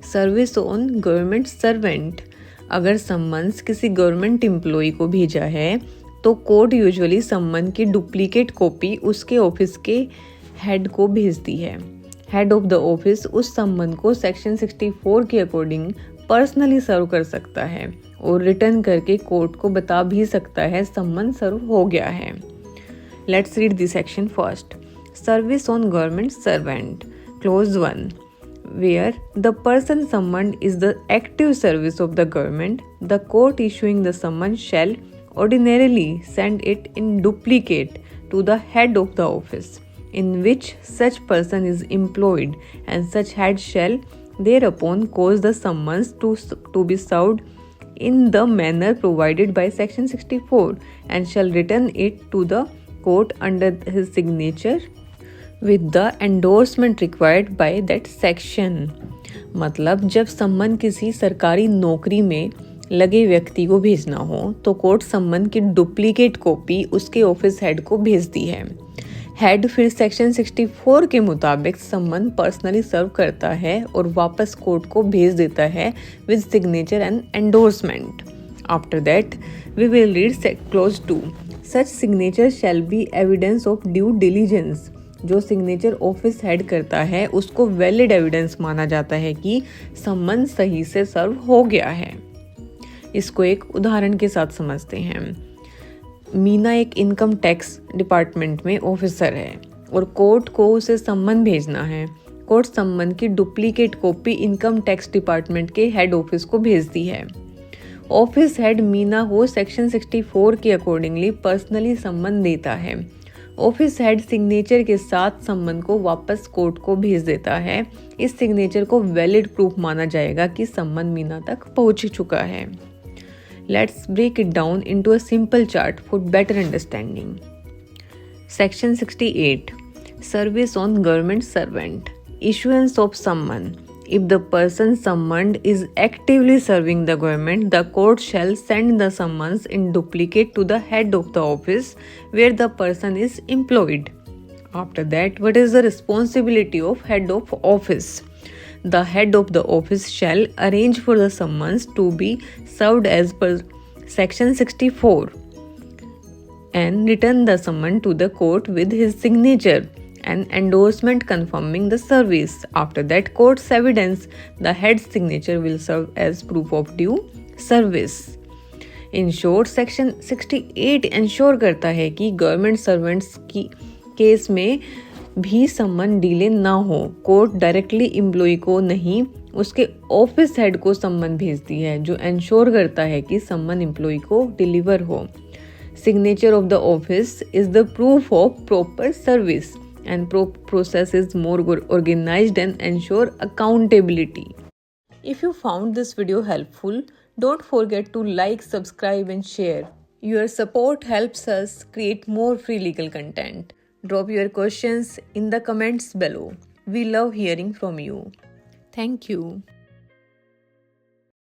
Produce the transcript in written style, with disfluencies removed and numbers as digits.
Service on government servant, अगर summons किसी government employ को भेजा है तो कोर्ट यूजुअली सम्मन की डुप्लीकेट कॉपी उसके ऑफिस के हेड को भेजती है। हेड ऑफ द ऑफिस उस सम्मन को सेक्शन 64 के अकॉर्डिंग पर्सनली सर्व कर सकता है और रिटर्न करके कोर्ट को बता भी सकता है सम्मन सर्व हो गया है। Let's read this section first. Service on government servant, clause 1, where the person summoned is the active service of the government, the court issuing the summons shall ordinarily send it in duplicate to the head of the office in which such person is employed, and such head shall thereupon cause the summons to be served in the manner provided by section 64 and shall return it to the court under his signature with the endorsement required by that section। मतलब जब सम्मन किसी सरकारी नौकरी में लगे व्यक्ति को भेजना हो तो कोर्ट सम्मन की डुप्लीकेट कॉपी उसके ऑफिस हेड को भेजती है। हेड फिर सेक्शन 64 के मुताबिक सम्मन पर्सनली सर्व करता है और वापस कोर्ट को भेज देता है with signature and endorsement. After that we will read clause 2। Such signature shall be evidence of due diligence, जो सिग्नेचर ऑफिस हेड करता है उसको वैलिड एविडेंस माना जाता है कि सम्मन सही से सर्व हो गया है। इसको एक उदाहरण के साथ समझते हैं। मीना एक इनकम टैक्स डिपार्टमेंट में ऑफिसर है और कोर्ट को उसे सम्मन भेजना है। कोर्ट सम्मन की duplicate copy income tax department के हेड ऑफिस को भेजती है। ऑफिस हेड मीना को सेक्शन 64 के अकॉर्डिंगली पर्सनली सम्मन देता है। ऑफिस हेड सिग्नेचर के साथ सम्मन को वापस कोर्ट को भेज देता है। इस सिग्नेचर को वैलिड प्रूफ माना जाएगा कि सम्मन मीना तक पहुंच चुका है। Let's break it down into a simple chart for better understanding. Section 68, service on government servant, issuance of summon. If the person summoned is actively serving the government, the court shall send the summons in duplicate to the head of the office where the person is employed. After that, what is the responsibility of head of office? The head of the office shall arrange for the summons to be served as per section 64 and return the summon to the court with his signature and endorsement confirming the service. After that court's evidence, the head's signature will serve as proof of due service. In short, section 68 ensure करता है कि government servants की case में भी सम्मन delay ना हो। Court directly employ को नहीं, उसके ऑफिस हेड को सम्मन भेजती है, जो इंश्योर करता है कि सम्मन एम्प्लॉय को डिलीवर हो। Signature of the office is the proof of proper service and process is more organized and ensure accountability. If you found this video helpful, don't forget to like, subscribe and share. Your support helps us create more free legal content. Drop your questions in the comments below. We love hearing from you. Thank you.